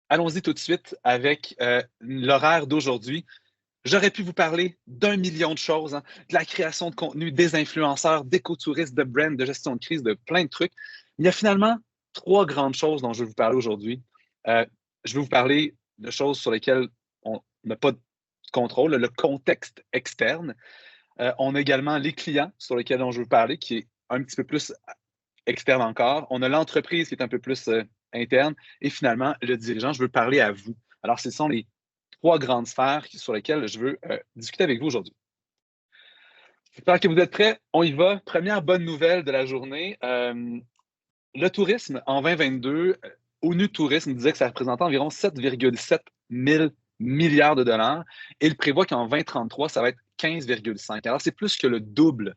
allons-y tout de suite avec l'horaire d'aujourd'hui. J'aurais pu vous parler d'un million de choses, hein, de la création de contenu, des influenceurs, d'écotouristes, de brand, de gestion de crise, de plein de trucs. Il y a finalement trois grandes choses dont je vais vous parler aujourd'hui. Euh, je vais vous parler de choses sur lesquelles on n'a pas de contrôle, le contexte externe. On a également les clients sur lesquels je veux parler, qui est un petit peu plus externe encore. On a l'entreprise qui est un peu plus interne. Et finalement, le dirigeant, je veux parler à vous. Alors, ce sont les trois grandes sphères sur lesquelles je veux discuter avec vous aujourd'hui. J'espère que vous êtes prêts. On y va. Première bonne nouvelle de la journée. Le tourisme, en 2022, ONU Tourisme disait que ça représentait environ 7,7 000 milliards de dollars et il prévoit qu'en 2033, ça va être 15,5. Alors, c'est plus que le double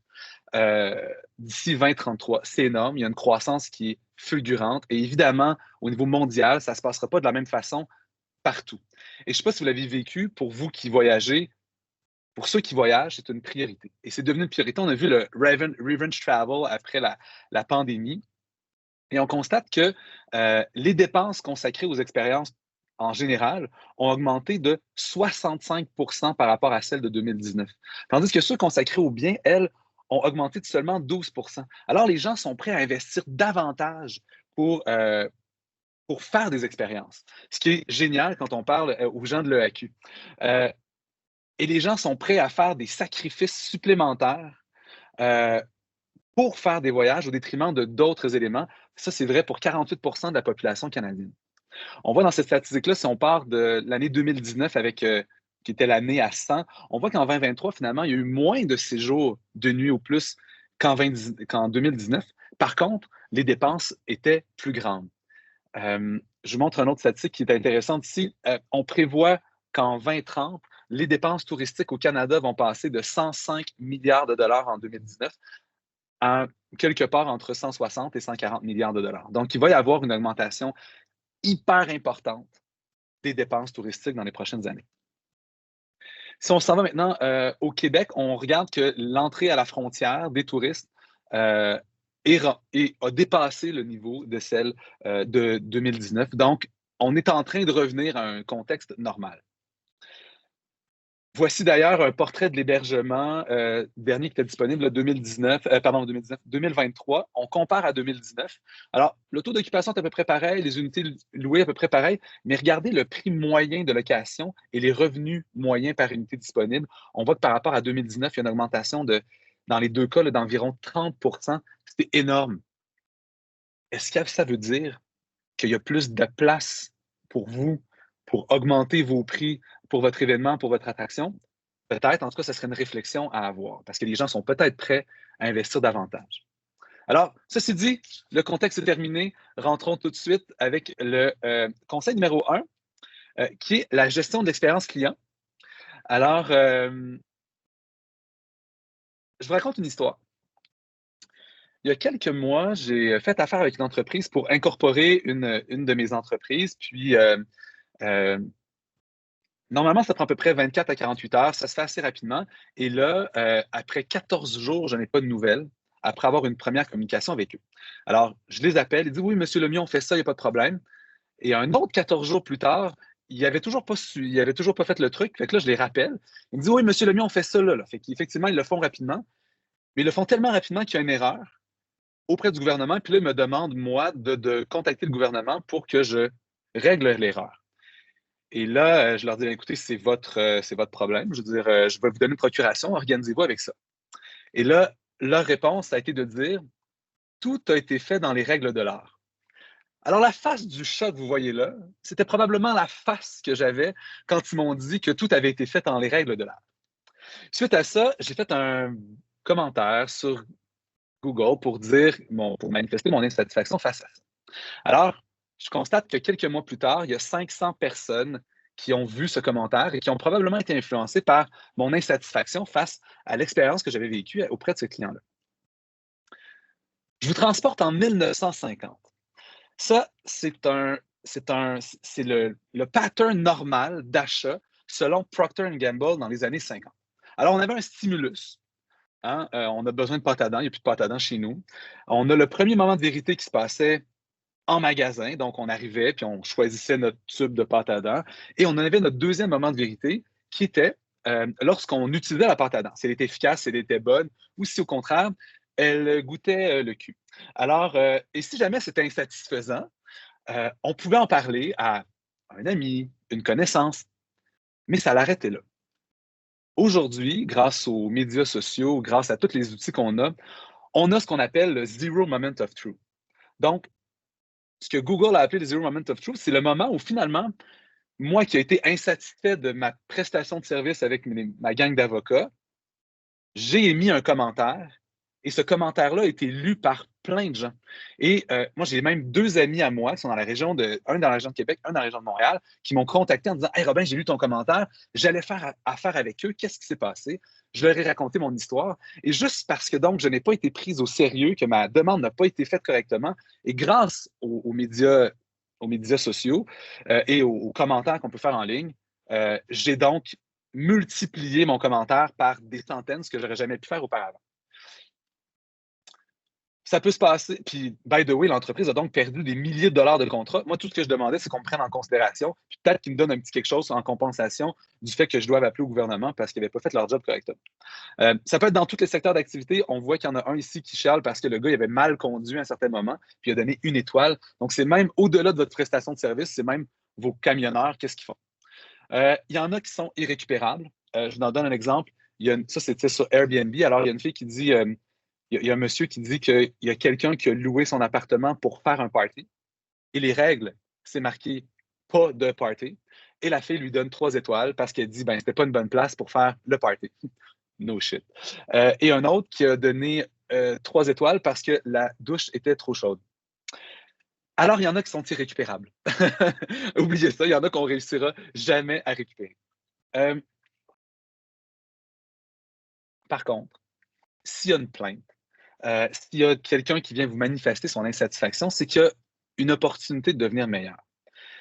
d'ici 2033. C'est énorme. Il y a une croissance qui est fulgurante. Et évidemment, au niveau mondial, ça ne se passera pas de la même façon partout. Et je ne sais pas si vous l'avez vécu, pour vous qui voyagez, pour ceux qui voyagent, c'est une priorité. Et c'est devenu une priorité. On a vu le revenge travel après la pandémie. Et on constate que les dépenses consacrées aux expériences en général ont augmenté de 65 par rapport à celles de 2019. Tandis que ceux consacrés aux biens, elles, ont augmenté de seulement 12 Alors, les gens sont prêts à investir davantage pour faire des expériences, ce qui est génial quand on parle aux gens de l'EAQ. Et les gens sont prêts à faire des sacrifices supplémentaires pour faire des voyages au détriment de d'autres éléments. Ça, c'est vrai pour 48 de la population canadienne. On voit dans cette statistique-là, si on part de l'année 2019 qui était l'année à 100, on voit qu'en 2023, finalement, il y a eu moins de séjours de nuit ou plus qu'en 2019. Par contre, les dépenses étaient plus grandes. Je vous montre une autre statistique qui est intéressante ici. On prévoit qu'en 2030, les dépenses touristiques au Canada vont passer de 105 milliards de dollars en 2019 à quelque part entre 160 et 140 milliards de dollars. Donc, il va y avoir une augmentation hyper importante des dépenses touristiques dans les prochaines années. Si on s'en va maintenant au Québec, on regarde que l'entrée à la frontière des touristes a dépassé le niveau de celle de 2019. Donc, on est en train de revenir à un contexte normal. Voici d'ailleurs un portrait de l'hébergement dernier qui était disponible, 2023. On compare à 2019. Alors, le taux d'occupation est à peu près pareil, les unités louées à peu près pareil, mais regardez le prix moyen de location et les revenus moyens par unité disponible. On voit que par rapport à 2019, il y a une augmentation dans les deux cas d'environ 30 C'est énorme. Est-ce que ça veut dire qu'il y a plus de place pour vous pour augmenter vos prix pour votre événement, pour votre attraction? Peut-être, en tout cas, ce serait une réflexion à avoir parce que les gens sont peut-être prêts à investir davantage. Alors, ceci dit, le contexte est terminé. Rentrons tout de suite avec le conseil numéro 1, qui est la gestion de l'expérience client. Alors, je vous raconte une histoire. Il y a quelques mois, j'ai fait affaire avec une entreprise pour incorporer une de mes entreprises. Puis, normalement, ça prend à peu près 24 à 48 heures. Ça se fait assez rapidement. Et là, après 14 jours, je n'ai pas de nouvelles après avoir une première communication avec eux. Alors, je les appelle. Ils disent, oui, monsieur Lemieux, on fait ça, il n'y a pas de problème. Et un autre 14 jours plus tard, il n'avait toujours pas fait le truc. Fait que là, je les rappelle. Ils me disent, oui, monsieur Lemieux, on fait ça là. Fait qu'effectivement, ils le font rapidement. Mais ils le font tellement rapidement qu'il y a une erreur auprès du gouvernement. Puis là, ils me demandent, moi, de contacter le gouvernement pour que je règle l'erreur. Et là, je leur dis, écoutez, c'est votre problème. Je veux dire, je vais vous donner une procuration, organisez-vous avec ça. Et là, leur réponse a été de dire, tout a été fait dans les règles de l'art. Alors, la face du chat que vous voyez là, c'était probablement la face que j'avais quand ils m'ont dit que tout avait été fait dans les règles de l'art. Suite à ça, j'ai fait un commentaire sur Google pour manifester mon insatisfaction face à ça. Alors, je constate que quelques mois plus tard, il y a 500 personnes qui ont vu ce commentaire et qui ont probablement été influencées par mon insatisfaction face à l'expérience que j'avais vécue auprès de ce client-là. Je vous transporte en 1950. Ça, c'est le pattern normal d'achat selon Procter Gamble dans les années 50. Alors, on avait un stimulus. On a besoin de pâte à dents. Il n'y a plus de pâte à dents chez nous. On a le premier moment de vérité qui se passait en magasin. Donc, on arrivait, puis on choisissait notre tube de pâte à dents. Et on en avait notre deuxième moment de vérité, qui était lorsqu'on utilisait la pâte à dents. Si elle était efficace, si elle était bonne, ou si au contraire, elle goûtait le cul. Alors, et si jamais c'était insatisfaisant, on pouvait en parler à un ami, une connaissance, mais ça l'arrêtait là. Aujourd'hui, grâce aux médias sociaux, grâce à tous les outils qu'on a, on a ce qu'on appelle le Zero Moment of Truth. Donc, ce que Google a appelé le Zero Moment of Truth, c'est le moment où finalement, moi qui ai été insatisfait de ma prestation de service avec ma gang d'avocats, j'ai émis un commentaire et ce commentaire-là a été lu par plein de gens. Et moi, j'ai même deux amis à moi qui sont dans la région un dans la région de Québec, un dans la région de Montréal, qui m'ont contacté en disant Hey Robin, j'ai lu ton commentaire, j'allais faire affaire avec eux, qu'est-ce qui s'est passé? Je leur ai raconté mon histoire. Et juste parce que donc je n'ai pas été prise au sérieux, que ma demande n'a pas été faite correctement, et grâce aux médias sociaux et aux commentaires qu'on peut faire en ligne, j'ai donc multiplier mon commentaire par des centaines, ce que j'aurais jamais pu faire auparavant. Ça peut se passer. Puis, by the way, l'entreprise a donc perdu des milliers de dollars de contrats. Moi, tout ce que je demandais, c'est qu'on me prenne en considération, puis peut-être qu'ils me donnent un petit quelque chose en compensation du fait que je dois appeler au gouvernement parce qu'ils n'avaient pas fait leur job correctement. Ça peut être dans tous les secteurs d'activité. On voit qu'il y en a un ici qui chiale parce que le gars il avait mal conduit à un certain moment, puis il a donné une étoile. Donc, c'est même au-delà de votre prestation de service, c'est même vos camionneurs, qu'est-ce qu'ils font? Il y en a qui sont irrécupérables. Je vous en donne un exemple. Ça, c'était sur Airbnb. Alors, il y a une fille qui dit, il y a un monsieur qui dit qu'il y a quelqu'un qui a loué son appartement pour faire un party. Et les règles, c'est marqué pas de party. Et la fille lui donne 3 étoiles parce qu'elle dit, ben, c'était pas une bonne place pour faire le party. No shit. Et un autre qui a donné 3 étoiles parce que la douche était trop chaude. Alors, il y en a qui sont irrécupérables. Oubliez ça, il y en a qu'on réussira jamais à récupérer. Euh, Par contre, s'il y a une plainte, s'il y a quelqu'un qui vient vous manifester son insatisfaction, c'est qu'il y a une opportunité de devenir meilleur.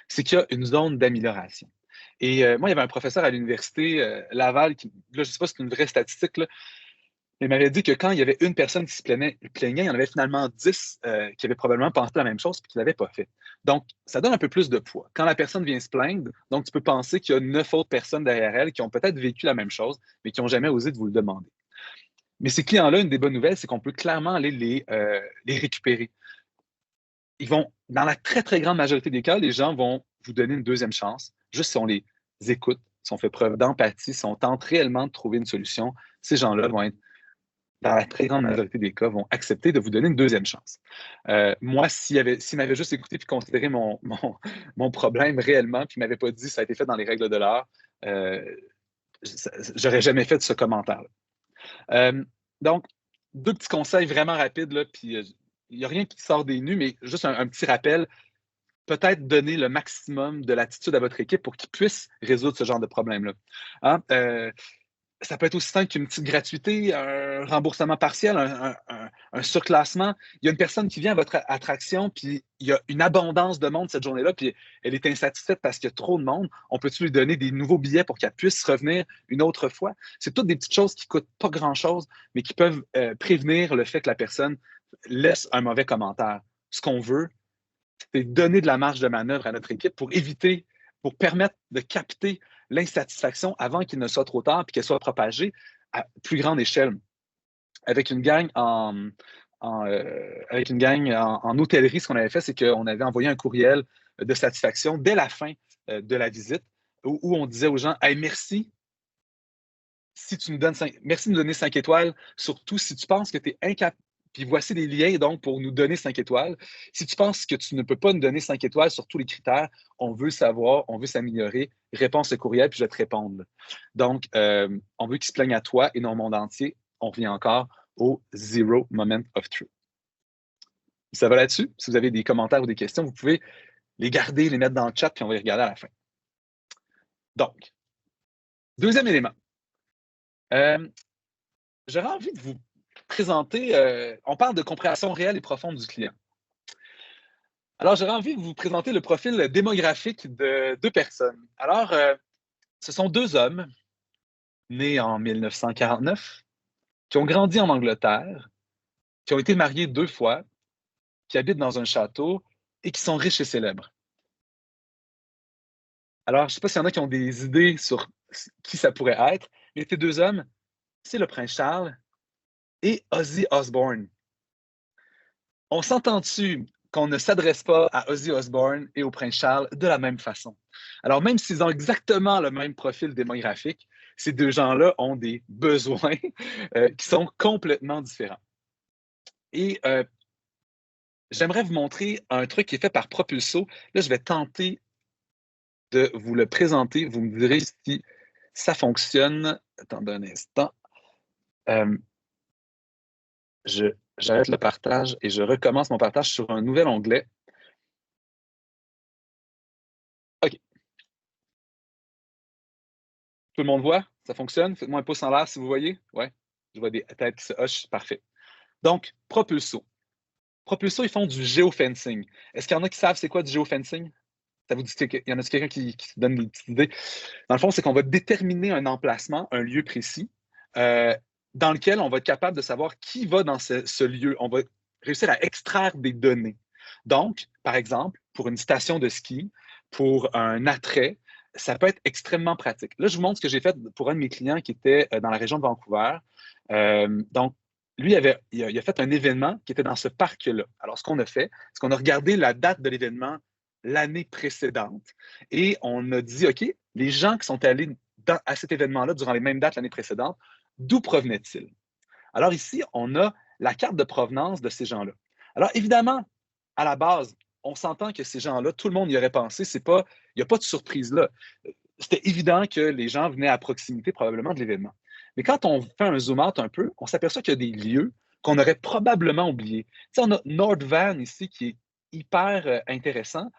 C'est qu'il y a une zone d'amélioration. Et moi, il y avait un professeur à l'université Laval, là, je ne sais pas si c'est une vraie statistique, là, mais il m'avait dit que quand il y avait une personne qui se plaignait, il y en avait finalement 10 qui avaient probablement pensé la même chose et qui ne l'avaient pas fait. Donc, ça donne un peu plus de poids. Quand la personne vient se plaindre, donc tu peux penser qu'il y a 9 autres personnes derrière elle qui ont peut-être vécu la même chose, mais qui n'ont jamais osé de vous le demander. Mais ces clients-là, une des bonnes nouvelles, c'est qu'on peut clairement aller les récupérer. Ils vont, dans la très, très grande majorité des cas, les gens vont vous donner une deuxième chance, juste si on les écoute, si on fait preuve d'empathie, si on tente réellement de trouver une solution, ces gens-là vont être, dans la très grande majorité des cas, vont accepter de vous donner une deuxième chance. Moi, s'il m'avait juste écouté et considéré mon problème réellement, puis ne m'avait pas dit ça a été fait dans les règles de l'art, j'aurais jamais fait ce commentaire-là. Donc, deux petits conseils vraiment rapides, là, puis il n'y a rien qui sort des nus, mais juste un petit rappel. Peut-être donner le maximum de l'attitude à votre équipe pour qu'ils puissent résoudre ce genre de problème-là. Hein? Ça peut être aussi simple qu'une petite gratuité, un remboursement partiel, un surclassement. Il y a une personne qui vient à votre attraction, puis il y a une abondance de monde cette journée-là, puis elle est insatisfaite parce qu'il y a trop de monde. On peut-tu lui donner des nouveaux billets pour qu'elle puisse revenir une autre fois? C'est toutes des petites choses qui ne coûtent pas grand-chose, mais qui peuvent prévenir le fait que la personne laisse un mauvais commentaire. Ce qu'on veut, c'est donner de la marge de manœuvre à notre équipe pour permettre de capter l'insatisfaction avant qu'il ne soit trop tard et qu'elle soit propagée à plus grande échelle. Avec une gang en hôtellerie, ce qu'on avait fait, c'est qu'on avait envoyé un courriel de satisfaction dès la fin de la visite où on disait aux gens hey, merci. Si tu nous donnes merci de nous donner 5 étoiles, surtout si tu penses que tu es incapable. Puis voici les liens donc pour nous donner 5 étoiles. Si tu penses que tu ne peux pas nous donner 5 étoiles sur tous les critères, on veut savoir, on veut s'améliorer, réponds ce courriel, puis je vais te répondre. Donc, on veut qu'ils se plaignent à toi et non au monde entier. On revient encore au Zero Moment of Truth. Ça va là-dessus? Si vous avez des commentaires ou des questions, vous pouvez les garder, les mettre dans le chat, puis on va les regarder à la fin. Donc, deuxième élément. J'aurais envie de vous présenter, on parle de compréhension réelle et profonde du client. Alors, j'aurais envie de vous présenter le profil démographique de deux personnes. Alors, ce sont deux hommes nés en 1949, qui ont grandi en Angleterre, qui ont été mariés 2 fois, qui habitent dans un château et qui sont riches et célèbres. Alors, je ne sais pas s'il y en a qui ont des idées sur qui ça pourrait être, mais ces deux hommes, c'est le prince Charles et Ozzy Osbourne. On s'entend-tu qu'on ne s'adresse pas à Ozzy Osbourne et au prince Charles de la même façon? Alors, même s'ils ont exactement le même profil démographique, ces deux gens-là ont des besoins qui sont complètement différents. Et j'aimerais vous montrer un truc qui est fait par Propulso. Là, je vais tenter de vous le présenter. Vous me direz si ça fonctionne. Attendez un instant. Euh, J'arrête le partage et je recommence mon partage sur un nouvel onglet. OK. Tout le monde voit? Ça fonctionne? Faites-moi un pouce en l'air si vous voyez. Ouais. Je vois des têtes qui se hochent. Parfait. Donc, Propulso. Propulso, ils font du géofencing. Est-ce qu'il y en a qui savent c'est quoi du géofencing? Ça vous dit qu'il y en a quelqu'un qui donne des petites idées? Dans le fond, c'est qu'on va déterminer un emplacement, un lieu précis, euh, dans lequel on va être capable de savoir qui va dans ce lieu. On va réussir à extraire des données. Donc, par exemple, pour une station de ski, pour un attrait, ça peut être extrêmement pratique. Là, je vous montre ce que j'ai fait pour un de mes clients qui était dans la région de Vancouver. Donc, lui, il a fait un événement qui était dans ce parc-là. Alors, ce qu'on a fait, c'est qu'on a regardé la date de l'événement l'année précédente et on a dit, OK, les gens qui sont allés à cet événement-là durant les mêmes dates l'année précédente, d'où provenaient-ils? Alors ici, on a la carte de provenance de ces gens-là. Alors évidemment, à la base, on s'entend que ces gens-là, tout le monde y aurait pensé, il n'y a pas de surprise là. C'était évident que les gens venaient à proximité probablement de l'événement. Mais quand on fait un zoom out un peu, on s'aperçoit qu'il y a des lieux qu'on aurait probablement oubliés. Tu sais, on a Nordvan ici qui est hyper intéressant.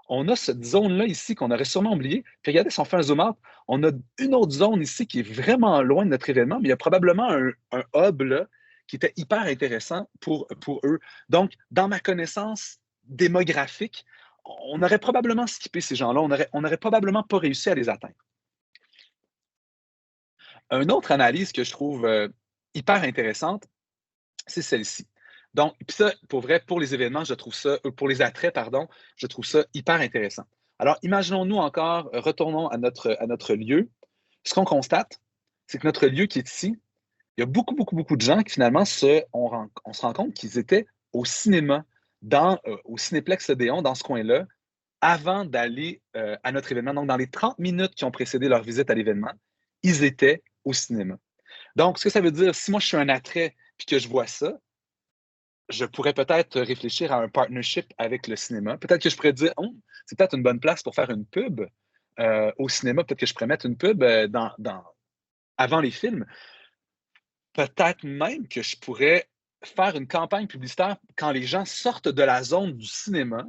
On a cette zone-là ici qu'on aurait sûrement oubliée. Puis regardez, si on fait un zoom out, on a une autre zone ici qui est vraiment loin de notre événement, mais il y a probablement un hub là, qui était hyper intéressant pour eux. Donc, dans ma connaissance démographique, on aurait probablement skippé ces gens-là, on aurait probablement pas réussi à les atteindre. Une autre analyse que je trouve hyper intéressante, c'est celle-ci. Donc, puis ça, pour vrai, pour les événements, je trouve ça, pour les attraits, pardon, je trouve ça hyper intéressant. Alors, imaginons-nous encore, retournons à notre lieu. Ce qu'on constate, c'est que notre lieu qui est ici, il y a beaucoup, beaucoup, beaucoup de gens qui finalement on se rend compte qu'ils étaient au cinéma, au Cinéplex Odéon, dans ce coin-là, avant d'aller à notre événement. Donc, dans les 30 minutes qui ont précédé leur visite à l'événement, ils étaient au cinéma. Donc, ce que ça veut dire, si moi je suis un attrait puis que je vois ça, je pourrais peut-être réfléchir à un partnership avec le cinéma. Peut-être que je pourrais dire, oh, c'est peut-être une bonne place pour faire une pub au cinéma. Peut-être que je pourrais mettre une pub avant les films. Peut-être même que je pourrais faire une campagne publicitaire quand les gens sortent de la zone du cinéma,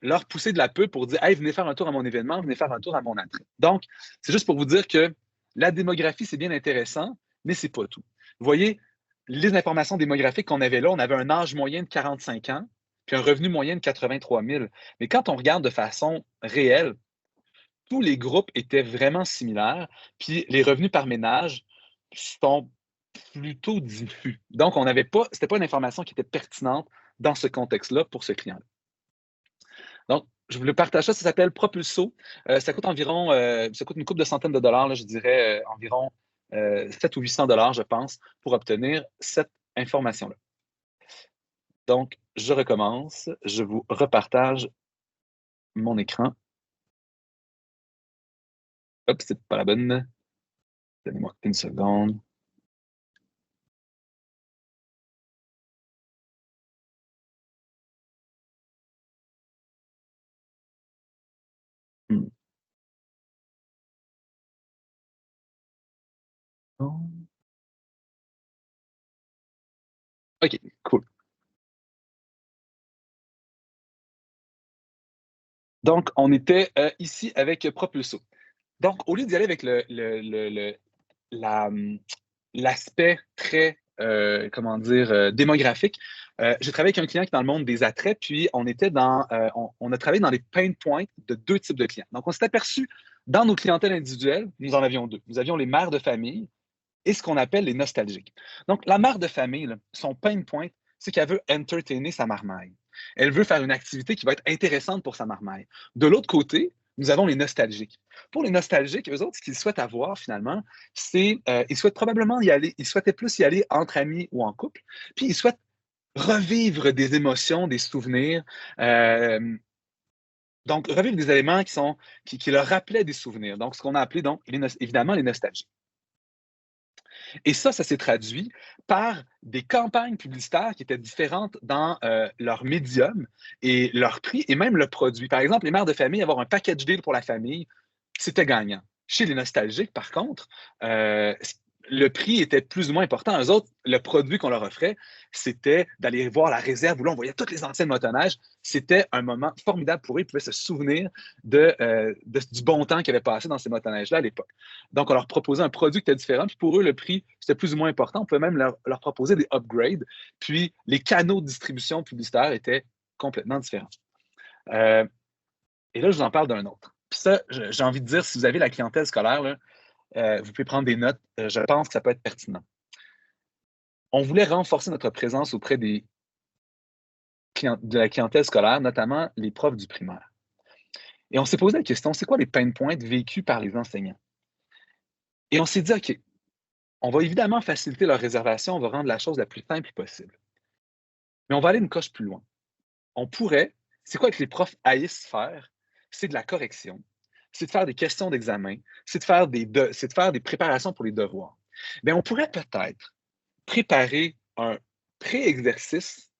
leur pousser de la pub pour dire, hey, venez faire un tour à mon événement, venez faire un tour à mon attrait. Donc, c'est juste pour vous dire que la démographie, c'est bien intéressant, mais c'est pas tout. Vous voyez, les informations démographiques qu'on avait là, on avait un âge moyen de 45 ans, puis un revenu moyen de 83 000. Mais quand on regarde de façon réelle, tous les groupes étaient vraiment similaires, puis les revenus par ménage sont plutôt diffus. Donc, c'était pas une information qui était pertinente dans ce contexte-là pour ce client-là. Donc, je vous le partage ça s'appelle Propulso. Ça coûte environ, ça coûte une couple de centaines de dollars, là, je dirais environ 700 ou 800 dollars, je pense, pour obtenir cette information-là. Donc, je recommence. Je vous repartage mon écran. Hop, c'est pas la bonne. Donnez-moi une seconde. Hmm. OK, cool. Donc, on était ici avec Propulso. Donc, au lieu d'y aller avec l'aspect très, comment dire, démographique, j'ai travaillé avec un client qui est dans le monde des attraits, puis on a travaillé dans les pain points de deux types de clients. Donc, on s'est aperçu dans nos clientèles individuelles, nous en avions deux. Nous avions les mères de famille et ce qu'on appelle les nostalgiques. Donc, la mère de famille, là, son pain point, c'est qu'elle veut entertainer sa marmaille. Elle veut faire une activité qui va être intéressante pour sa marmaille. De l'autre côté, nous avons les nostalgiques. Pour les nostalgiques, eux autres, ce qu'ils souhaitent avoir finalement, c'est, ils souhaitent probablement y aller, ils souhaitaient plus y aller entre amis ou en couple, puis ils souhaitent revivre des émotions, des souvenirs, donc revivre des éléments qui leur rappelaient des souvenirs. Donc, ce qu'on a appelé donc, évidemment les nostalgiques. Et ça s'est traduit par des campagnes publicitaires qui étaient différentes dans leur médium et leur prix et même le produit. Par exemple, les mères de famille, avoir un package deal pour la famille, c'était gagnant. Chez les nostalgiques, par contre, le prix était plus ou moins important. Eux autres, le produit qu'on leur offrait, c'était d'aller voir la réserve où là, on voyait toutes les anciennes motoneiges. C'était un moment formidable pour eux. Ils pouvaient se souvenir du bon temps qu'ils avaient passé dans ces motoneiges-là à l'époque. Donc, on leur proposait un produit qui était différent. Puis pour eux, le prix, c'était plus ou moins important. On pouvait même leur proposer des upgrades. Puis les canaux de distribution publicitaire étaient complètement différents. Et là, je vous en parle d'un autre. Puis ça, j'ai envie de dire, si vous avez la clientèle scolaire, là, vous pouvez prendre des notes. Je pense que ça peut être pertinent. On voulait renforcer notre présence auprès de la clientèle scolaire, notamment les profs du primaire. Et on s'est posé la question, c'est quoi les pain points vécus par les enseignants? Et on s'est dit, OK, on va évidemment faciliter leur réservation, on va rendre la chose la plus simple possible. Mais on va aller une coche plus loin. On pourrait, c'est quoi que les profs haïssent faire? C'est de la correction, c'est de faire des questions d'examen, c'est de faire des préparations pour les devoirs. Bien, on pourrait peut-être préparer un pré-exercice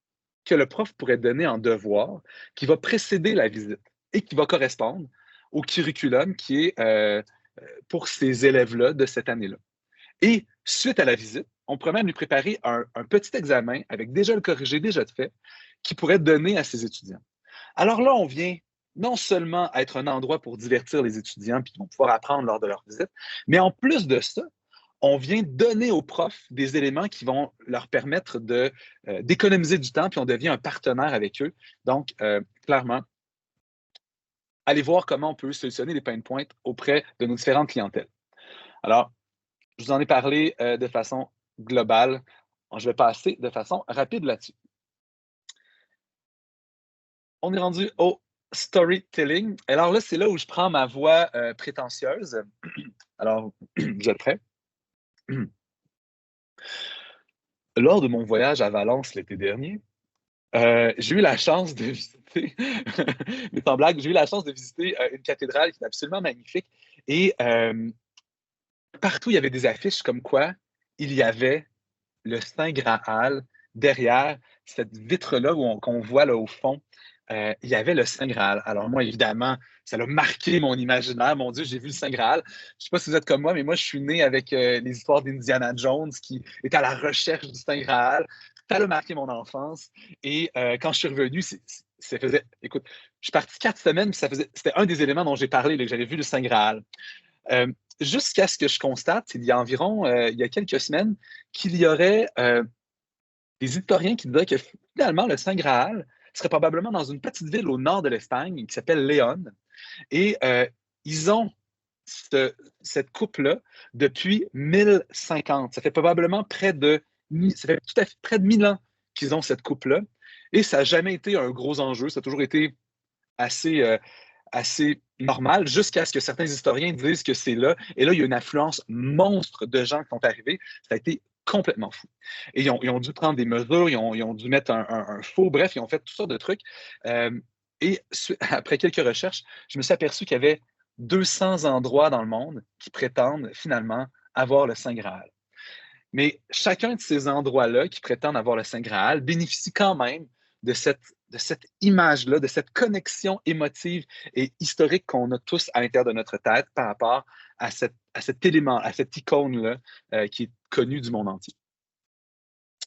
que le prof pourrait donner en devoir qui va précéder la visite et qui va correspondre au curriculum qui est pour ces élèves-là de cette année-là. Et suite à la visite, on pourrait même lui préparer un petit examen avec déjà le corrigé, déjà de fait, qui pourrait donner à ses étudiants. Alors là, on vient non seulement être un endroit pour divertir les étudiants puis qu'ils vont pouvoir apprendre lors de leur visite, mais en plus de ça, on vient donner aux profs des éléments qui vont leur permettre d'économiser du temps, puis on devient un partenaire avec eux. Donc, clairement, allez voir comment on peut solutionner les pain points auprès de nos différentes clientèles. Alors, je vous en ai parlé de façon globale. Je vais passer de façon rapide là-dessus. On est rendu au storytelling. Alors là, c'est là où je prends ma voix prétentieuse. Alors, vous êtes prêts? Lors de mon voyage à Valence l'été dernier, j'ai eu la chance de visiter, mais sans blague, j'ai eu la chance de visiter une cathédrale qui est absolument magnifique. Et partout, il y avait des affiches comme quoi il y avait le Saint Graal derrière cette vitre-là qu'on voit là au fond. Il y avait le Saint Graal. Alors moi, évidemment, ça a marqué mon imaginaire. Mon Dieu, j'ai vu le Saint Graal. Je ne sais pas si vous êtes comme moi, mais moi, je suis né avec les histoires d'Indiana Jones qui est à la recherche du Saint Graal. Ça a marqué mon enfance. Et quand je suis revenu, écoute, je suis parti 4 semaines, puis c'était un des éléments dont j'ai parlé, là, que j'avais vu le Saint Graal. Jusqu'à ce que je constate, il y a quelques semaines, qu'il y aurait des historiens qui diraient que finalement, le Saint Graal serait probablement dans une petite ville au nord de l'Espagne qui s'appelle Léon. Et ils ont cette coupe-là depuis 1050. Ça fait probablement près de 1000 ans qu'ils ont cette coupe-là. Et ça n'a jamais été un gros enjeu. Ça a toujours été assez normal jusqu'à ce que certains historiens disent que c'est là. Et là, il y a une affluence monstre de gens qui sont arrivés. Ça a été complètement fou. Et ils ont dû prendre des mesures, ils ont dû mettre un faux, bref, ils ont fait toutes sortes de trucs. Et après quelques recherches, je me suis aperçu qu'il y avait 200 endroits dans le monde qui prétendent finalement avoir le Saint Graal. Mais chacun de ces endroits-là qui prétendent avoir le Saint Graal bénéficie quand même de cette image-là, de cette connexion émotive et historique qu'on a tous à l'intérieur de notre tête par rapport à cet élément, à cette icône-là qui est connue du monde entier.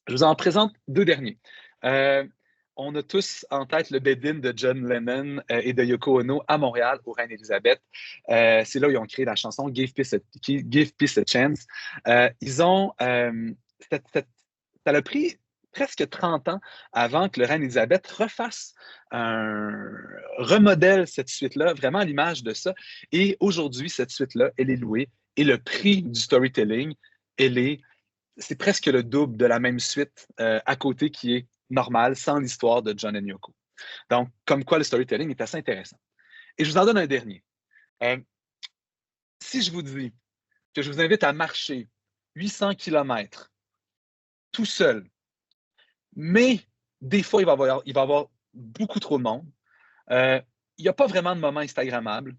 Je vous en présente 2 derniers. On a tous en tête le bed-in de John Lennon et de Yoko Ono à Montréal, au Reine-Élisabeth. C'est là où ils ont créé la chanson Give Peace a Chance. Ça a pris presque 30 ans avant que le Reine-Élisabeth remodèle cette suite-là, vraiment à l'image de ça. Et aujourd'hui, cette suite-là, elle est louée. Et le prix du storytelling, c'est presque le double de la même suite à côté qui est normale, sans l'histoire de John et Yoko. Donc, comme quoi le storytelling est assez intéressant. Et je vous en donne un dernier. Si je vous dis que je vous invite à marcher 800 km tout seul, mais des fois, il va y avoir beaucoup trop de monde. Il n'y a pas vraiment de moments Instagrammables.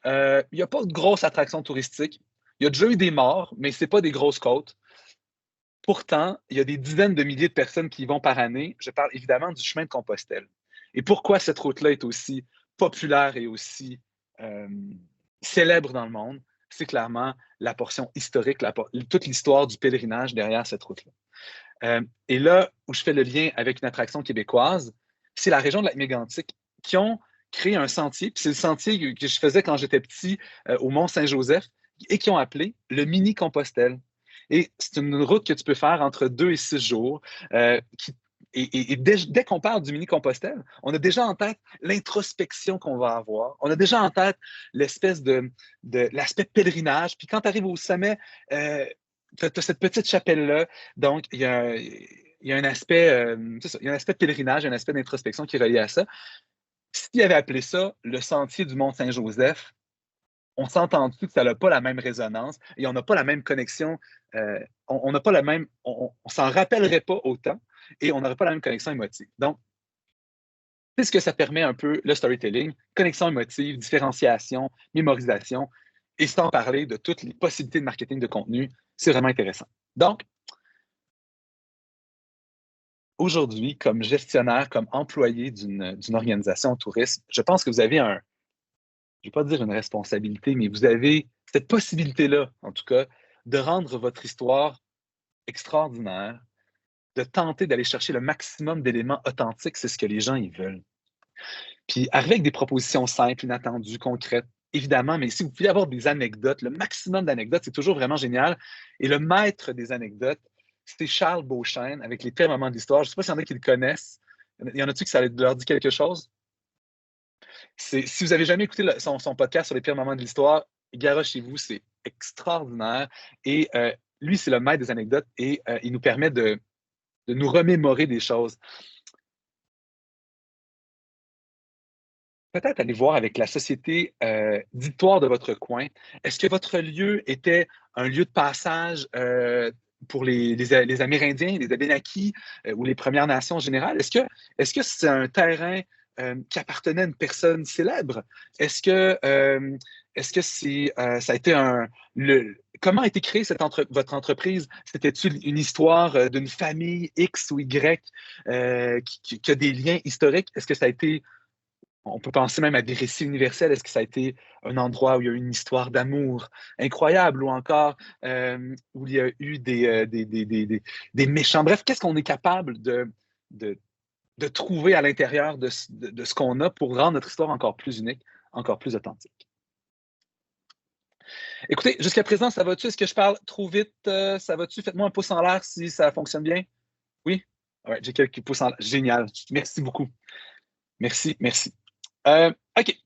Il n'y a pas de grosses attractions touristiques. Il y a déjà eu des morts, mais ce n'est pas des grosses côtes. Pourtant, il y a des dizaines de milliers de personnes qui y vont par année. Je parle évidemment du chemin de Compostelle. Et pourquoi cette route-là est aussi populaire et aussi euh, célèbre dans le monde? C'est clairement la portion historique, toute l'histoire du pèlerinage derrière cette route-là. Et là où je fais le lien avec une attraction québécoise, c'est la région de lac mégantic qui ont créé un sentier. C'est le sentier que je faisais quand j'étais petit au Mont-Saint-Joseph et qui ont appelé le Mini-Compostelle. Et c'est une route que tu peux faire entre 2 et 6 jours. Et dès qu'on parle du Mini-Compostelle, on a déjà en tête l'introspection qu'on va avoir. On a déjà en tête l'espèce de l'aspect pèlerinage. Puis quand tu arrives au sommet, tu as cette petite chapelle-là. Donc, il y a un aspect, il y a un aspect pèlerinage, un aspect d'introspection qui est relié à ça. S'il avait appelé ça le sentier du Mont-Saint-Joseph, on s'entend que ça n'a pas la même résonance et on n'a pas la même connexion. On n'a pas la même. On s'en rappellerait pas autant et on n'aurait pas la même connexion émotive. Donc, c'est ce que ça permet un peu le storytelling, connexion émotive, différenciation, mémorisation, et sans parler de toutes les possibilités de marketing de contenu. C'est vraiment intéressant. Donc, aujourd'hui, comme gestionnaire, comme employé d'une organisation tourisme, je pense que vous avez je ne vais pas dire une responsabilité, mais vous avez cette possibilité-là, en tout cas, de rendre votre histoire extraordinaire, de tenter d'aller chercher le maximum d'éléments authentiques, c'est ce que les gens ils veulent. Puis arriver avec des propositions simples, inattendues, concrètes, évidemment, mais si vous pouvez avoir des anecdotes, le maximum d'anecdotes, c'est toujours vraiment génial. Et le maître des anecdotes, c'est Charles Beauchesne avec les pires moments de l'histoire. Je ne sais pas s'il y en a qui le connaissent. Il y en a-tu que ça leur dit quelque chose? Si vous n'avez jamais écouté son podcast sur les pires moments de l'histoire, garochez-vous, c'est extraordinaire. Et lui, c'est le maître des anecdotes et il nous permet de nous remémorer des choses. Peut-être aller voir avec la société d'histoire de votre coin. Est-ce que votre lieu était un lieu de passage pour les Amérindiens, les Abénaquis ou les Premières Nations en général? Est-ce que c'est un terrain qui appartenait à une personne célèbre? Est-ce que ça a été comment a été créée votre entreprise? C'était-tu une histoire d'une famille X ou Y qui a des liens historiques? Est-ce que ça a été on peut penser même à des récits universels. Est-ce que ça a été un endroit où il y a eu une histoire d'amour incroyable ou encore où il y a eu des méchants? Bref, qu'est-ce qu'on est capable de trouver à l'intérieur de ce qu'on a pour rendre notre histoire encore plus unique, encore plus authentique? Écoutez, jusqu'à présent, ça va-tu? Est-ce que je parle trop vite? Ça va-tu? Faites-moi un pouce en l'air si ça fonctionne bien. Oui? Ouais, j'ai quelques pouces en l'air. Génial. Merci beaucoup. Merci, merci. OK.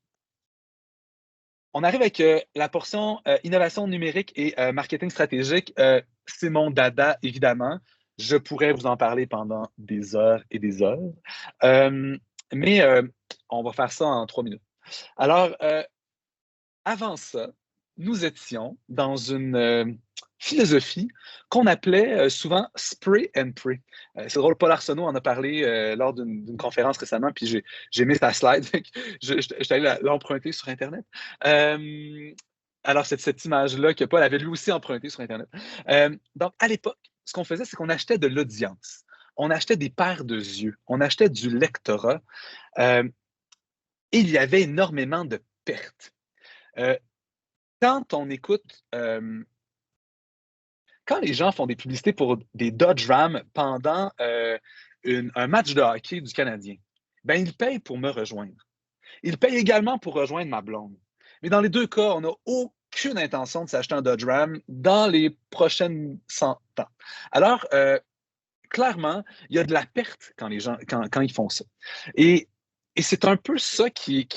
On arrive avec la portion innovation numérique et marketing stratégique. C'est mon dada, évidemment. Je pourrais vous en parler pendant des heures et des heures. Mais on va faire ça en 3 minutes. Alors, avant ça, nous étions dans une philosophie qu'on appelait souvent spray and pray. C'est drôle, Paul Arsenault en a parlé lors d'une conférence récemment, puis j'ai mis sa slide. Je suis allé l'emprunter sur Internet. Alors, cette image-là que Paul avait lui aussi empruntée sur Internet. Donc, à l'époque, ce qu'on faisait, c'est qu'on achetait de l'audience. On achetait des paires de yeux. On achetait du lectorat. Et il y avait énormément de pertes. Quand on écoute, quand les gens font des publicités pour des Dodge Ram pendant un match de hockey du Canadien, ben ils payent pour me rejoindre. Ils payent également pour rejoindre ma blonde. Mais dans les deux cas, on n'a aucune intention de s'acheter un Dodge Ram dans les prochaines 100 ans. Alors, clairement, il y a de la perte quand les gens, quand ils font ça. Et c'est un peu ça qui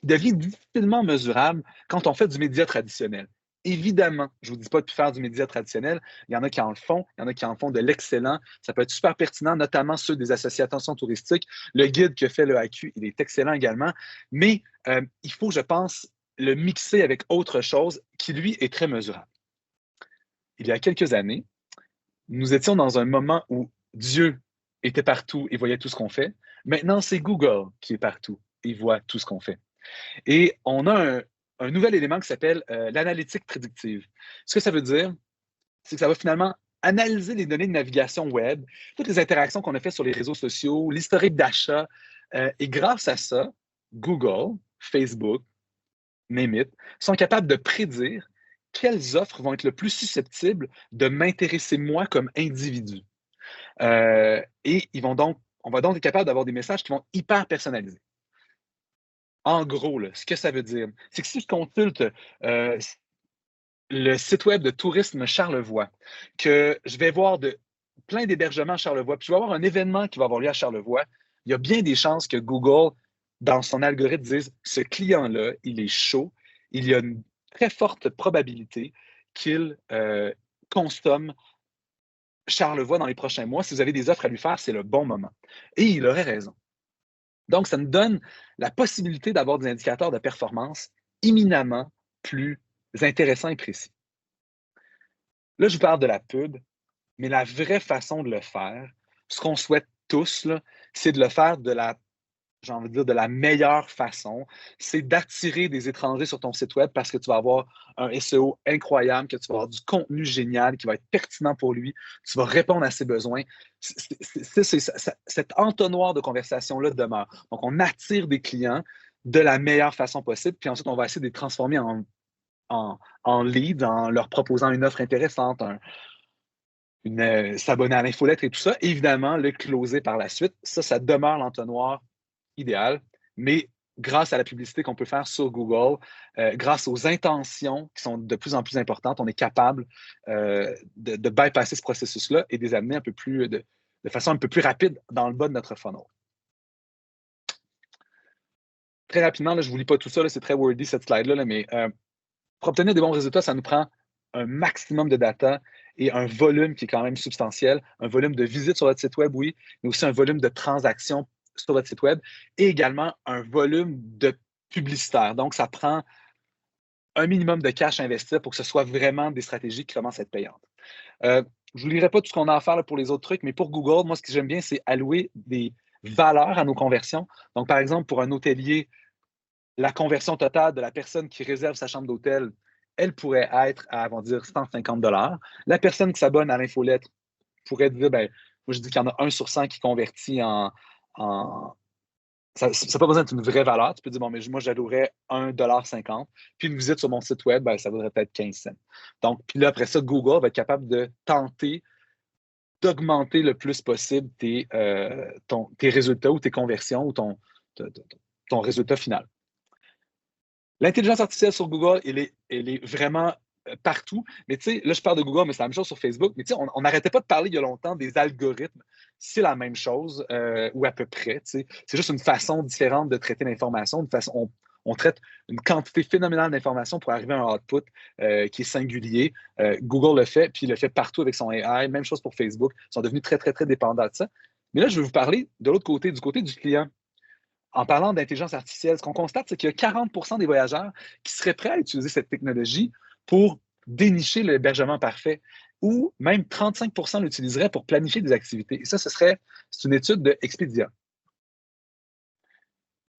devient difficilement mesurable quand on fait du média traditionnel. Évidemment, je ne vous dis pas de faire du média traditionnel. Il y en a qui en le font, il y en a qui en font de l'excellent. Ça peut être super pertinent, notamment ceux des associations touristiques. Le guide que fait le AQ, il est excellent également. Mais il faut, je pense, le mixer avec autre chose qui, lui, est très mesurable. Il y a quelques années, nous étions dans un moment où Dieu était partout et voyait tout ce qu'on fait. Maintenant, c'est Google qui est partout et voit tout ce qu'on fait. Et on a un nouvel élément qui s'appelle l'analytique prédictive. Ce que ça veut dire, c'est que ça va finalement analyser les données de navigation web, toutes les interactions qu'on a faites sur les réseaux sociaux, l'historique d'achat. Et grâce à ça, Google, Facebook, name it, sont capables de prédire quelles offres vont être le plus susceptibles de m'intéresser moi comme individu. Et on va donc être capable d'avoir des messages qui vont hyper personnaliser. En gros, là, ce que ça veut dire, c'est que si je consulte le site web de Tourisme Charlevoix, que je vais voir plein d'hébergements à Charlevoix, puis je vais avoir un événement qui va avoir lieu à Charlevoix, il y a bien des chances que Google, dans son algorithme, dise ce client-là, il est chaud, il y a une très forte probabilité qu'il consomme Charlevoix dans les prochains mois. Si vous avez des offres à lui faire, c'est le bon moment. Et il aurait raison. Donc, ça nous donne la possibilité d'avoir des indicateurs de performance éminemment plus intéressants et précis. Là, je vous parle de la pub, mais la vraie façon de le faire, ce qu'on souhaite tous, c'est de le faire j'ai envie de dire, de la meilleure façon, c'est d'attirer des étrangers sur ton site web parce que tu vas avoir un SEO incroyable, que tu vas avoir du contenu génial qui va être pertinent pour lui, tu vas répondre à ses besoins. Cet entonnoir de conversation-là demeure. Donc, on attire des clients de la meilleure façon possible, puis ensuite, on va essayer de les transformer en leads en leur proposant une offre intéressante, s'abonner à l'infolettre et tout ça. Évidemment, le closer par la suite, ça demeure l'entonnoir idéal, mais grâce à la publicité qu'on peut faire sur Google, grâce aux intentions qui sont de plus en plus importantes, on est capable de bypasser ce processus-là et de les amener de façon un peu plus rapide dans le bas de notre funnel. Très rapidement, là, je ne vous lis pas tout ça, c'est très wordy cette slide-là, mais pour obtenir des bons résultats, ça nous prend un maximum de data et un volume qui est quand même substantiel, un volume de visites sur votre site web, oui, mais aussi un volume de transactions sur votre site web et également un volume de publicitaire. Donc, ça prend un minimum de cash à investir pour que ce soit vraiment des stratégies qui commencent à être payantes. Je ne vous lirai pas tout ce qu'on a à faire là, pour les autres trucs, mais pour Google, moi, ce que j'aime bien, c'est allouer des valeurs à nos conversions. Donc, par exemple, pour un hôtelier, la conversion totale de la personne qui réserve sa chambre d'hôtel, elle pourrait être à, on va dire, 150 $. La personne qui s'abonne à l'infolettre pourrait dire, ben, moi, je dis qu'il y en a 1 sur 100 qui convertit ça n'a pas besoin d'être une vraie valeur. Tu peux dire, bon, mais moi, j'allouerais 1,50 $. Puis une visite sur mon site web, ben, ça vaudrait peut-être 15 cents. Donc, puis là, après ça, Google va être capable de tenter d'augmenter le plus possible tes résultats ou tes conversions ou ton résultat final. L'intelligence artificielle sur Google, elle est vraiment partout. Mais tu sais, là, je parle de Google, mais c'est la même chose sur Facebook. Mais tu sais, on n'arrêtait pas de parler il y a longtemps des algorithmes. C'est la même chose, ou à peu près. Tu sais. C'est juste une façon différente de traiter l'information. On traite une quantité phénoménale d'informations pour arriver à un output qui est singulier. Google le fait, puis il le fait partout avec son AI. Même chose pour Facebook. Ils sont devenus très, très, très dépendants de ça. Mais là, je vais vous parler de l'autre côté, du côté du client. En parlant d'intelligence artificielle, ce qu'on constate, c'est qu'il y a 40 des voyageurs qui seraient prêts à utiliser cette technologie pour dénicher l'hébergement parfait ou même 35 l'utiliseraient pour planifier des activités. Et ça, c'est une étude de Expedia.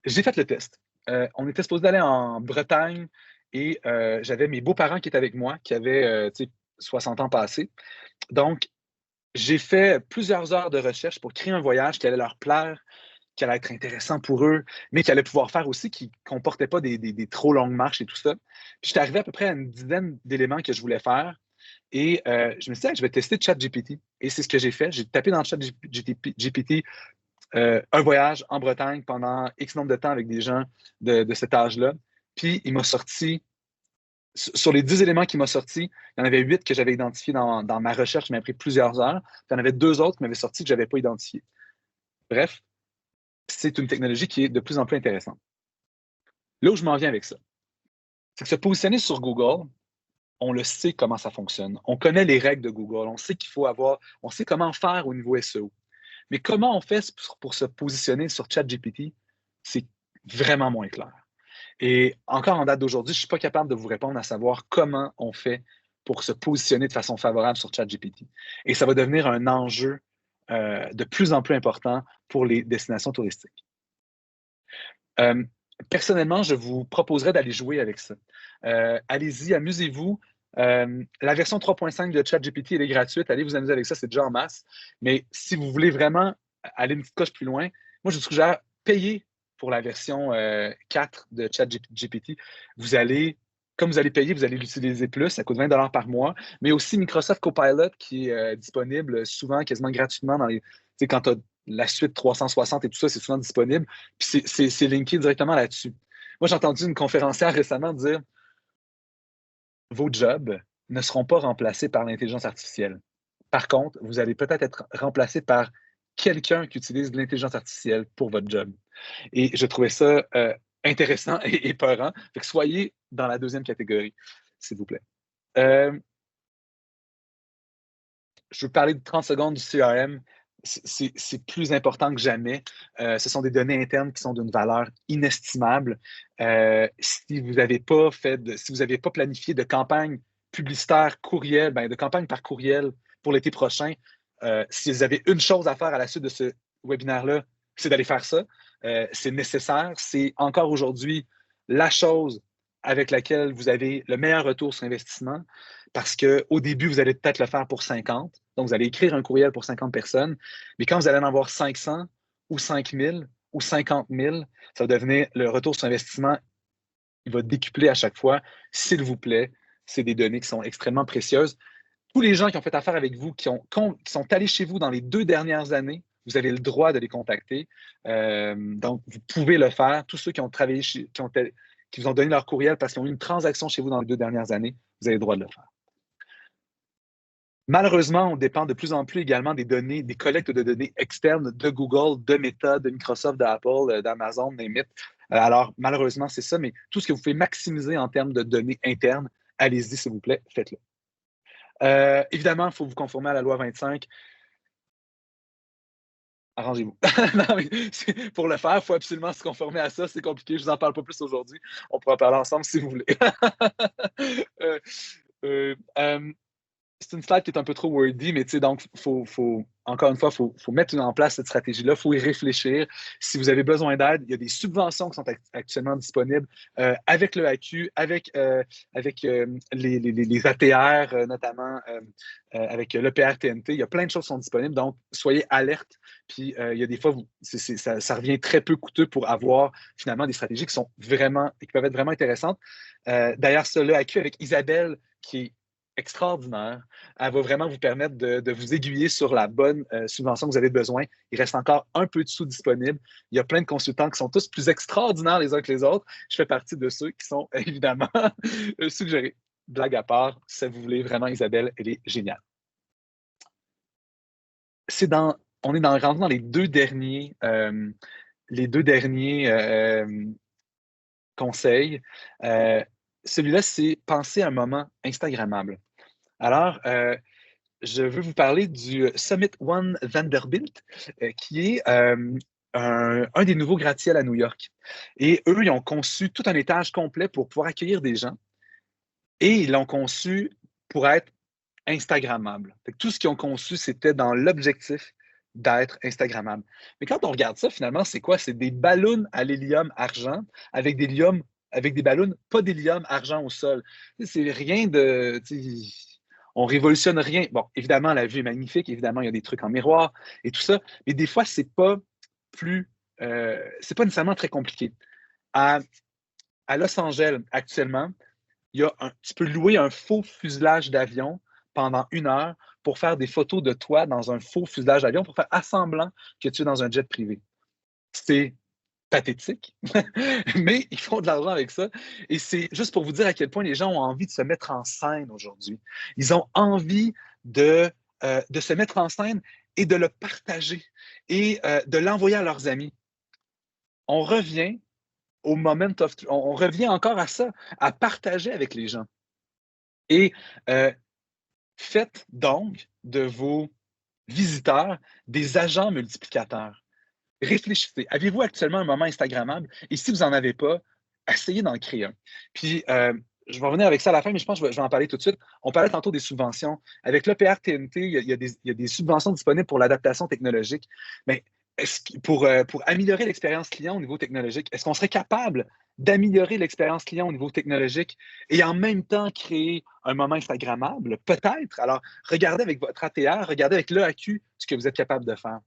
J'ai fait le test. On était supposé aller en Bretagne et j'avais mes beaux-parents qui étaient avec moi, qui avaient 60 ans passés. Donc, j'ai fait plusieurs heures de recherche pour créer un voyage qui allait leur plaire, qui allait être intéressant pour eux, mais qui allait pouvoir faire aussi, qui ne comportait pas des trop longues marches et tout ça. Puis j'étais arrivé à peu près à une dizaine d'éléments que je voulais faire. Et je me suis dit, je vais tester ChatGPT. Et c'est ce que j'ai fait. J'ai tapé dans ChatGPT un voyage en Bretagne pendant X nombre de temps avec des gens de cet âge-là. Puis il m'a sorti, sur les 10 éléments qu'il m'a sortis, il y en avait 8 que j'avais identifiés dans ma recherche, qui m'a pris plusieurs heures. Puis il y en avait 2 autres qui m'avaient sorti que je n'avais pas identifiés. Bref, c'est une technologie qui est de plus en plus intéressante. Là où je m'en viens avec ça, c'est que se positionner sur Google, on le sait comment ça fonctionne. On connaît les règles de Google. On sait qu'il faut avoir, on sait comment faire au niveau SEO. Mais comment on fait pour se positionner sur ChatGPT, c'est vraiment moins clair. Et encore en date d'aujourd'hui, je ne suis pas capable de vous répondre à savoir comment on fait pour se positionner de façon favorable sur ChatGPT. Et ça va devenir un enjeu de plus en plus important pour les destinations touristiques. Euh, Personnellement, je vous proposerais d'aller jouer avec ça. Allez-y, amusez-vous. La version 3.5 de ChatGPT, elle est gratuite. Allez vous amuser avec ça, c'est déjà en masse. Mais si vous voulez vraiment aller une petite coche plus loin, moi, je vous suggère payer pour la version 4 de ChatGPT. Vous allez, comme vous allez payer, vous allez l'utiliser plus. Ça coûte 20 $ par mois. Mais aussi Microsoft Copilot qui est disponible souvent, quasiment gratuitement dans les. Tu sais, quand tu as la suite 360 et tout ça, c'est souvent disponible. Puis c'est linké directement là-dessus. Moi, j'ai entendu une conférencière récemment dire vos jobs ne seront pas remplacés par l'intelligence artificielle. Par contre, vous allez peut-être être remplacé par quelqu'un qui utilise l'intelligence artificielle pour votre job. Et je trouvais ça intéressant et épeurant. Fait que soyez dans la deuxième catégorie, s'il vous plaît. Je veux parler de 30 secondes du CRM. C'est plus important que jamais. Ce sont des données internes qui sont d'une valeur inestimable. Si vous n'avez pas si vous n'avez pas planifié de campagne publicitaire courriel, de campagne par courriel pour l'été prochain, si vous avez une chose à faire à la suite de ce webinaire-là, c'est d'aller faire ça. C'est nécessaire. C'est encore aujourd'hui la chose avec laquelle vous avez le meilleur retour sur investissement parce qu'au début, vous allez peut-être le faire pour 50. Donc, vous allez écrire un courriel pour 50 personnes. Mais quand vous allez en avoir 500 ou 5000 ou 50 000, ça va devenir le retour sur investissement, il va décupler à chaque fois. S'il vous plaît, c'est des données qui sont extrêmement précieuses. Tous les gens qui ont fait affaire avec vous, qui sont allés chez vous dans les 2 dernières années, vous avez le droit de les contacter. Donc, vous pouvez le faire. Tous ceux qui ont travaillé, qui vous ont donné leur courriel parce qu'ils ont eu une transaction chez vous dans les 2 dernières années, vous avez le droit de le faire. Malheureusement, on dépend de plus en plus également des données, des collectes de données externes de Google, de Meta, de Microsoft, d'Apple, d'Amazon, name it. Alors, malheureusement, c'est ça, mais tout ce que vous pouvez maximiser en termes de données internes, allez-y, s'il vous plaît, faites-le. Évidemment, il faut vous conformer à la loi 25. Arrangez-vous. Non, mais pour le faire, il faut absolument se conformer à ça. C'est compliqué, je ne vous en parle pas plus aujourd'hui. On pourra parler ensemble si vous voulez. euh, euh, euh, c'est une slide qui est un peu trop wordy, mais tu sais, donc, encore une fois, il faut mettre en place cette stratégie-là, il faut y réfléchir. Si vous avez besoin d'aide, il y a des subventions qui sont actuellement disponibles avec le AQ, avec les ATR, notamment avec l'EPR-TNT. Il y a plein de choses qui sont disponibles, donc soyez alertes. Puis il y a des fois, ça revient très peu coûteux pour avoir finalement des stratégies qui peuvent être vraiment intéressantes. D'ailleurs, le AQ avec Isabelle, qui est extraordinaire. Elle va vraiment vous permettre de vous aiguiller sur la bonne subvention que vous avez besoin. Il reste encore un peu de sous disponibles. Il y a plein de consultants qui sont tous plus extraordinaires les uns que les autres. Je fais partie de ceux qui sont évidemment suggérés. Blague à part, si vous voulez vraiment Isabelle, elle est géniale. On est rendu dans les deux derniers conseils. Celui-là, c'est penser à un moment Instagrammable. Alors, je veux vous parler du Summit One Vanderbilt, qui est un des nouveaux gratte-ciels à New York. Et eux, ils ont conçu tout un étage complet pour pouvoir accueillir des gens. Et ils l'ont conçu pour être Instagrammable. Tout ce qu'ils ont conçu, c'était dans l'objectif d'être Instagrammable. Mais quand on regarde ça, finalement, c'est quoi? C'est des ballons à l'hélium argent avec des ballons, pas d'hélium argent au sol. C'est rien de. On révolutionne rien. Bon, évidemment, la vue est magnifique. Évidemment, il y a des trucs en miroir et tout ça. Mais des fois, c'est pas nécessairement très compliqué. À Los Angeles, actuellement, tu peux louer un faux fuselage d'avion pendant 1 heure pour faire des photos de toi dans un faux fuselage d'avion pour faire semblant que tu es dans un jet privé. C'est pathétique, mais ils font de l'argent avec ça. Et c'est juste pour vous dire à quel point les gens ont envie de se mettre en scène aujourd'hui. Ils ont envie de se mettre en scène et de le partager et de l'envoyer à leurs amis. On revient on revient encore à ça, à partager avec les gens. Et euh, faites donc de vos visiteurs des agents multiplicateurs. Réfléchissez. Avez-vous actuellement un moment Instagrammable? Et si vous n'en avez pas, essayez d'en créer un. Puis, je vais revenir avec ça à la fin, mais je pense que je vais en parler tout de suite. On parlait tantôt des subventions. Avec l'EPR-TNT, il y a des subventions disponibles pour l'adaptation technologique. Mais pour améliorer l'expérience client au niveau technologique, est-ce qu'on serait capable d'améliorer l'expérience client au niveau technologique et en même temps créer un moment Instagrammable? Peut-être. Alors, regardez avec votre ATR, regardez avec l'EAQ ce que vous êtes capable de faire.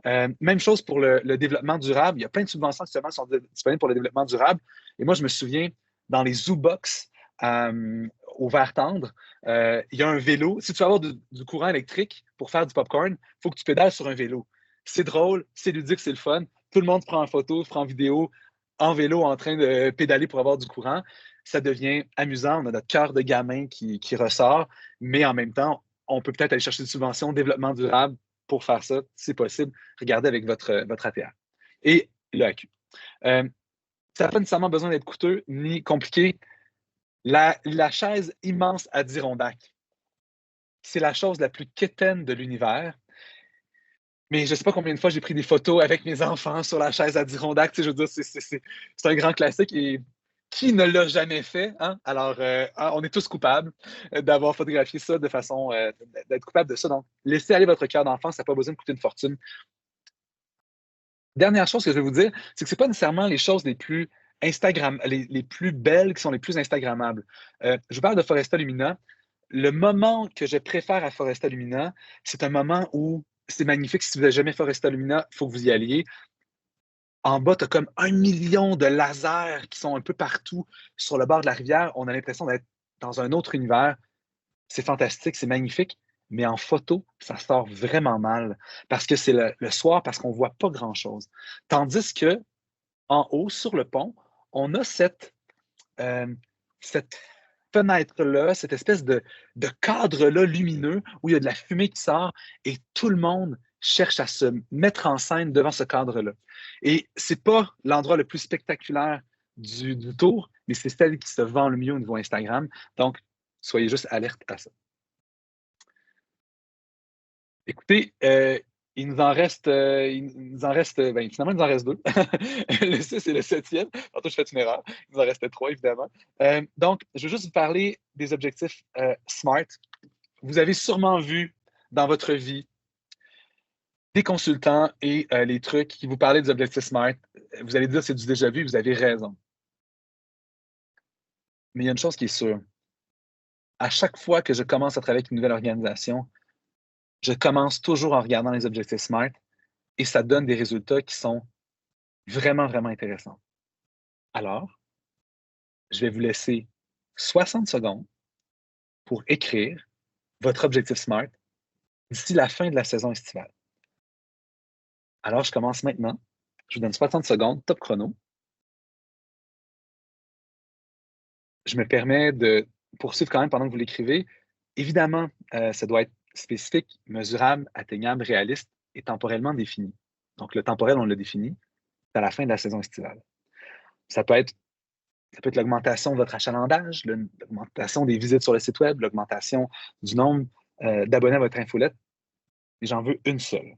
Même chose pour le développement durable. Il y a plein de subventions actuellement qui sont disponibles pour le développement durable. Et moi, je me souviens, dans les ZooBox au vert tendre, il y a un vélo. Si tu veux avoir du courant électrique pour faire du popcorn, il faut que tu pédales sur un vélo. C'est drôle, c'est ludique, c'est le fun. Tout le monde se prend en photo, se prend en vidéo, en vélo, en train de pédaler pour avoir du courant. Ça devient amusant. On a notre cœur de gamin qui ressort, mais en même temps, on peut peut-être aller chercher des subventions, développement durable pour faire ça, c'est possible. Regardez avec votre ATR. Et le AQ. Ça n'a pas nécessairement besoin d'être coûteux ni compliqué. La chaise immense Adirondack, c'est la chose la plus quétaine de l'univers. Mais je ne sais pas combien de fois j'ai pris des photos avec mes enfants sur la chaise Adirondack. Tu sais, je veux dire, c'est un grand classique. Et qui ne l'a jamais fait? Hein? Alors, on est tous coupables d'avoir photographié ça de façon, d'être coupable de ça. Donc, laissez aller votre cœur d'enfant, ça n'a pas besoin de coûter une fortune. Dernière chose que je vais vous dire, c'est que ce n'est pas nécessairement les choses les plus les plus belles qui sont les plus Instagrammables. Je vous parle de Foresta Lumina. Le moment que je préfère à Foresta Lumina, c'est un moment où c'est magnifique. Si vous n'avez jamais Foresta Lumina, il faut que vous y alliez. En bas, tu as comme 1 million de lasers qui sont un peu partout sur le bord de la rivière. On a l'impression d'être dans un autre univers. C'est fantastique, c'est magnifique. Mais en photo, ça sort vraiment mal parce que c'est le soir, parce qu'on ne voit pas grand-chose. Tandis que en haut, sur le pont, on a euh, cette fenêtre-là, cette espèce de cadre-là lumineux où il y a de la fumée qui sort et tout le monde cherche à se mettre en scène devant ce cadre-là. Et c'est pas l'endroit le plus spectaculaire du tour, mais c'est celle qui se vend le mieux au niveau Instagram. Donc, soyez juste alerte à ça. Écoutez, finalement, il nous en reste deux. Le 6 et le 7e. Tantôt, je fais une erreur. Il nous en restait trois, évidemment. Donc, je veux juste vous parler des objectifs SMART. Vous avez sûrement vu dans votre vie des consultants et les trucs qui vous parlaient des objectifs SMART. Vous allez dire c'est du déjà vu, vous avez raison. Mais il y a une chose qui est sûre. À chaque fois que je commence à travailler avec une nouvelle organisation, je commence toujours en regardant les objectifs SMART et ça donne des résultats qui sont vraiment, vraiment intéressants. Alors, je vais vous laisser 60 secondes pour écrire votre objectif SMART d'ici la fin de la saison estivale. Alors, je commence maintenant. Je vous donne 60 secondes, top chrono. Je me permets de poursuivre quand même pendant que vous l'écrivez. Évidemment, ça doit être spécifique, mesurable, atteignable, réaliste et temporellement défini. Donc, le temporel, on l'a défini, c'est à la fin de la saison estivale. Ça peut être l'augmentation de votre achalandage, l'augmentation des visites sur le site web, l'augmentation du nombre d'abonnés à votre infolette. Et j'en veux une seule.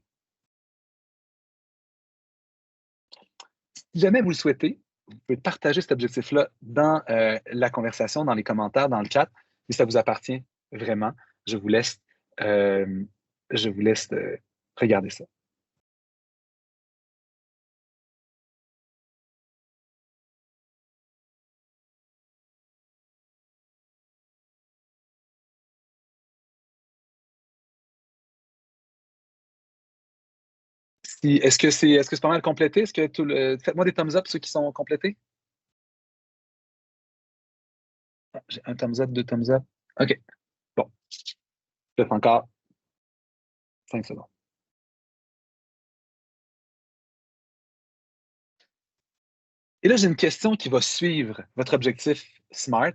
Si jamais vous le souhaitez, vous pouvez partager cet objectif-là dans la conversation, dans les commentaires, dans le chat, si ça vous appartient vraiment. Je vous laisse, euh, regarder ça. Est-ce que c'est pas mal complété? Faites-moi des thumbs up ceux qui sont complétés. Ah, j'ai un thumbs up, deux thumbs up. OK. Bon. Peut-être encore 5 secondes. Et là, j'ai une question qui va suivre votre objectif SMART.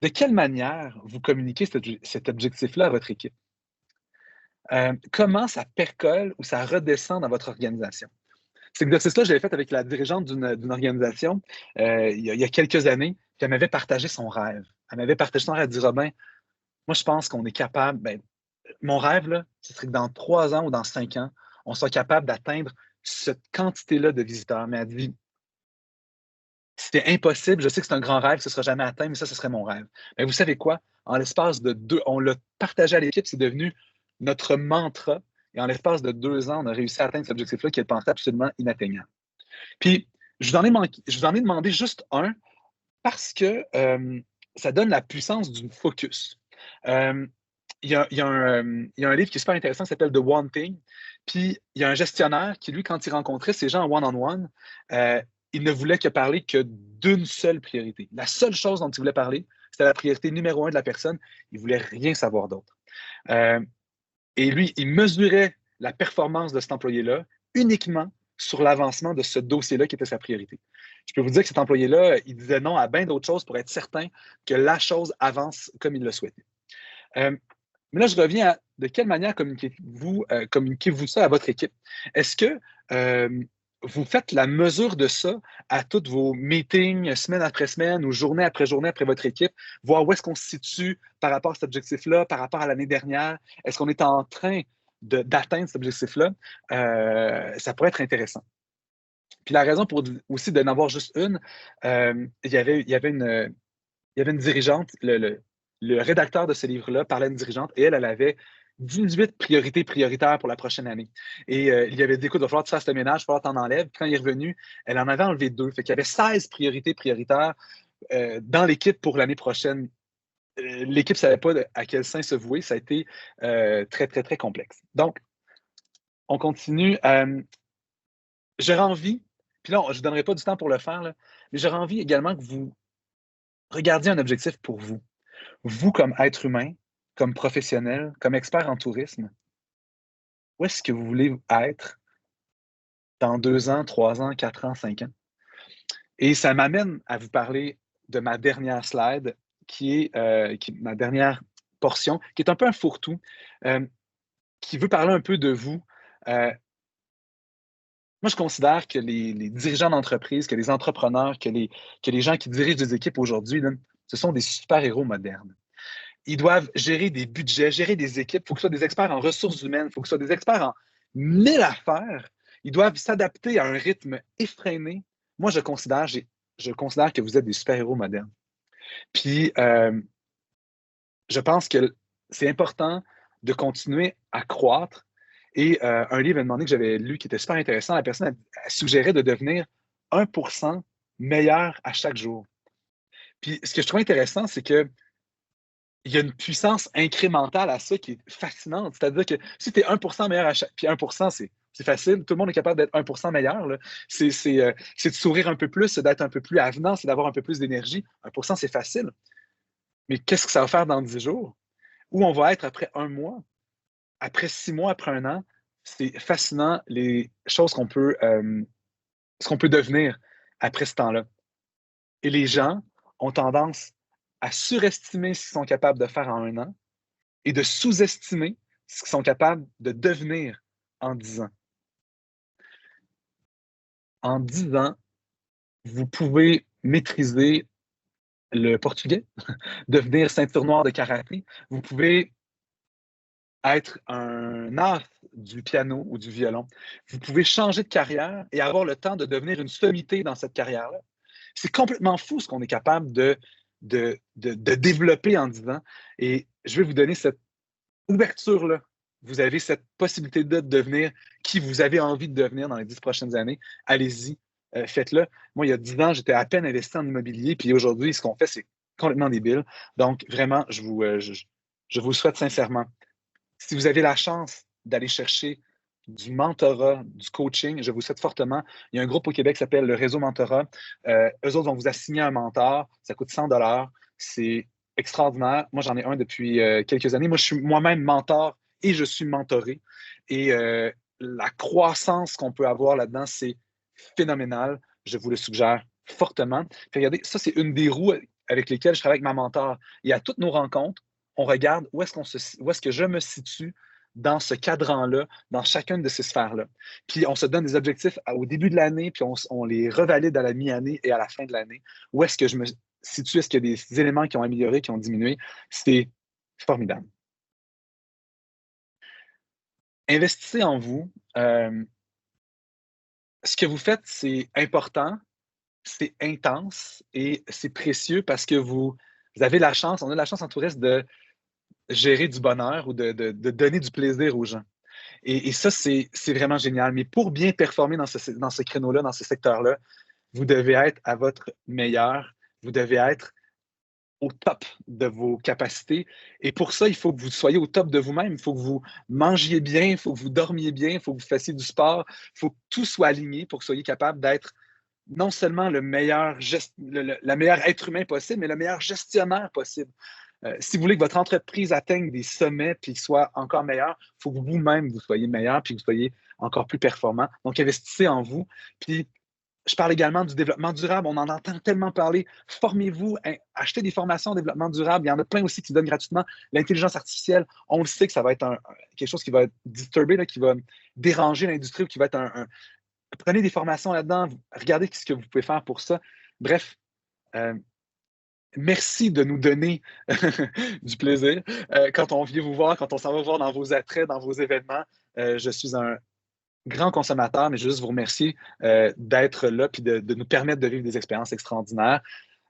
De quelle manière vous communiquez cet objectif-là à votre équipe? Comment ça percole ou ça redescend dans votre organisation? Cet exercice-là, je l'avais fait avec la dirigeante d'une organisation il y a quelques années, qui m'avait partagé son rêve. Elle m'avait partagé son rêve. Elle dit, Robin, moi, je pense qu'on est capable. Ben, mon rêve, là, ce serait que dans 3 ans ou dans 5 ans, on soit capable d'atteindre cette quantité-là de visiteurs. Mais elle dit, c'était impossible. Je sais que c'est un grand rêve, ce ne sera jamais atteint, mais ça, ce serait mon rêve. Mais vous savez quoi? En l'espace de 2, on l'a partagé à l'équipe, c'est devenu notre mantra. Et en l'espace de 2 ans, on a réussi à atteindre cet objectif-là qui est pensé absolument inatteignable. Puis, je vous en ai demandé juste un parce que ça donne la puissance du focus. Il y a un livre qui est super intéressant qui s'appelle The One Thing. Puis, il y a un gestionnaire qui, lui, quand il rencontrait ces gens en one-on-one, il ne voulait que parler que d'une seule priorité. La seule chose dont il voulait parler, c'était la priorité numéro 1 de la personne. Il ne voulait rien savoir d'autre. Et lui, il mesurait la performance de cet employé-là uniquement sur l'avancement de ce dossier-là qui était sa priorité. Je peux vous dire que cet employé-là, il disait non à bien d'autres choses pour être certain que la chose avance comme il le souhaitait. Mais là, je reviens à de quelle manière communiquez-vous ça à votre équipe? Est-ce que vous faites la mesure de ça à tous vos meetings, semaine après semaine ou journée après votre équipe, voir où est-ce qu'on se situe par rapport à cet objectif-là, par rapport à l'année dernière? Est-ce qu'on est en train d'atteindre cet objectif-là? Ça pourrait être intéressant. Puis la raison pour aussi de n'avoir juste une, il y avait une dirigeante, le rédacteur de ce livre-là parlait à une dirigeante et elle avait 18 priorités prioritaires pour la prochaine année. Et il y avait dit, écoute, il va falloir que tu fasses le ménage, il va falloir que tu en enlèves. Puis quand il est revenu, elle en avait enlevé 2. Fait qu'il y avait 16 priorités prioritaires dans l'équipe pour l'année prochaine. L'équipe ne savait pas à quel sein se vouer. Ça a été très, très, très complexe. Donc, on continue. J'aurais envie, puis là, je ne vous donnerai pas du temps pour le faire, là, mais j'aurais envie également que vous regardiez un objectif pour vous. Vous, comme être humain, comme professionnel, comme expert en tourisme, où est-ce que vous voulez être dans 2 ans, 3 ans, 4 ans, 5 ans? Et ça m'amène à vous parler de ma dernière slide, qui est ma dernière portion, qui est un peu un fourre-tout, qui veut parler un peu de vous. Moi, je considère que les dirigeants d'entreprise, que les entrepreneurs, que les gens qui dirigent des équipes aujourd'hui, là, ce sont des super-héros modernes. Ils doivent gérer des budgets, gérer des équipes. Il faut que ce soit des experts en ressources humaines, il faut que ce soit des experts en 1000 affaires. Ils doivent s'adapter à un rythme effréné. Moi, je considère que vous êtes des super-héros modernes. Puis, je pense que c'est important de continuer à croître. Et un livre demandé que j'avais lu qui était super intéressant, la personne a suggéré de devenir 1% meilleur à chaque jour. Puis ce que je trouve intéressant, c'est que il y a une puissance incrémentale à ça qui est fascinante. C'est-à-dire que si tu es 1% meilleur à chaque... Puis 1%, c'est facile. Tout le monde est capable d'être 1% meilleur. C'est de sourire un peu plus, c'est d'être un peu plus avenant, c'est d'avoir un peu plus d'énergie. 1%, c'est facile. Mais qu'est-ce que ça va faire dans 10 jours? Où on va être après 1 mois? Après 6 mois, après 1 an? C'est fascinant les choses ce qu'on peut devenir après ce temps-là. Et les gens ont tendance à surestimer ce qu'ils sont capables de faire en 1 an et de sous-estimer ce qu'ils sont capables de devenir en 10 ans. En 10 ans, vous pouvez maîtriser le portugais, devenir ceinture noire de karaté, vous pouvez être un as du piano ou du violon. Vous pouvez changer de carrière et avoir le temps de devenir une sommité dans cette carrière-là. C'est complètement fou ce qu'on est capable de développer en 10 ans. Et je vais vous donner cette ouverture-là. Vous avez cette possibilité de devenir qui vous avez envie de devenir dans les 10 prochaines années. Allez-y, faites-le. Moi, il y a 10 ans, j'étais à peine investi en immobilier, puis aujourd'hui, ce qu'on fait, c'est complètement débile. Donc, vraiment, je vous souhaite sincèrement, si vous avez la chance d'aller chercher du mentorat, du coaching, je vous souhaite fortement. Il y a un groupe au Québec qui s'appelle le Réseau Mentorat. Eux autres vont vous assigner un mentor. Ça coûte 100 $. C'est extraordinaire. Moi, j'en ai un depuis quelques années. Moi, je suis moi-même mentor et je suis mentoré. Et la croissance qu'on peut avoir là-dedans, c'est phénoménal. Je vous le suggère fortement. Puis regardez, ça, c'est une des roues avec lesquelles je travaille avec ma mentor. Et à toutes nos rencontres, on regarde où est-ce que je me situe dans ce cadran-là, dans chacune de ces sphères-là. Puis on se donne des objectifs au début de l'année, puis on les revalide à la mi-année et à la fin de l'année. Où est-ce que situe, est-ce qu'il y a des éléments qui ont amélioré, qui ont diminué? C'est formidable. Investissez en vous. Ce que vous faites, c'est important, c'est intense et c'est précieux parce que vous avez la chance, on a la chance en touriste de gérer du bonheur ou de donner du plaisir aux gens. Et ça, c'est vraiment génial. Mais pour bien performer dans ce créneau-là, dans ce secteur-là, vous devez être à votre meilleur, vous devez être au top de vos capacités. Et pour ça, il faut que vous soyez au top de vous-même. Il faut que vous mangiez bien, il faut que vous dormiez bien, il faut que vous fassiez du sport, il faut que tout soit aligné pour que vous soyez capable d'être non seulement la meilleure être humain possible, mais le meilleur gestionnaire possible. Si vous voulez que votre entreprise atteigne des sommets puis soit encore meilleure, il faut que vous-même vous soyez meilleur puis que vous soyez encore plus performant. Donc, investissez en vous. Puis, je parle également du développement durable. On en entend tellement parler. Formez-vous, achetez des formations en développement durable. Il y en a plein aussi qui se donnent gratuitement. L'intelligence artificielle, on le sait que ça va être quelque chose qui va disturber, là, qui va déranger l'industrie ou qui va être Prenez des formations là-dedans. Regardez ce que vous pouvez faire pour ça. Bref, euh, merci de nous donner du plaisir. Quand on vient vous voir, quand on s'en va voir dans vos attraits, dans vos événements, je suis un grand consommateur, mais je veux juste vous remercier d'être là et de nous permettre de vivre des expériences extraordinaires.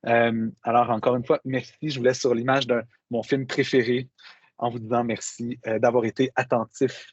Alors, encore une fois, merci. Je vous laisse sur l'image de mon film préféré en vous disant merci d'avoir été attentif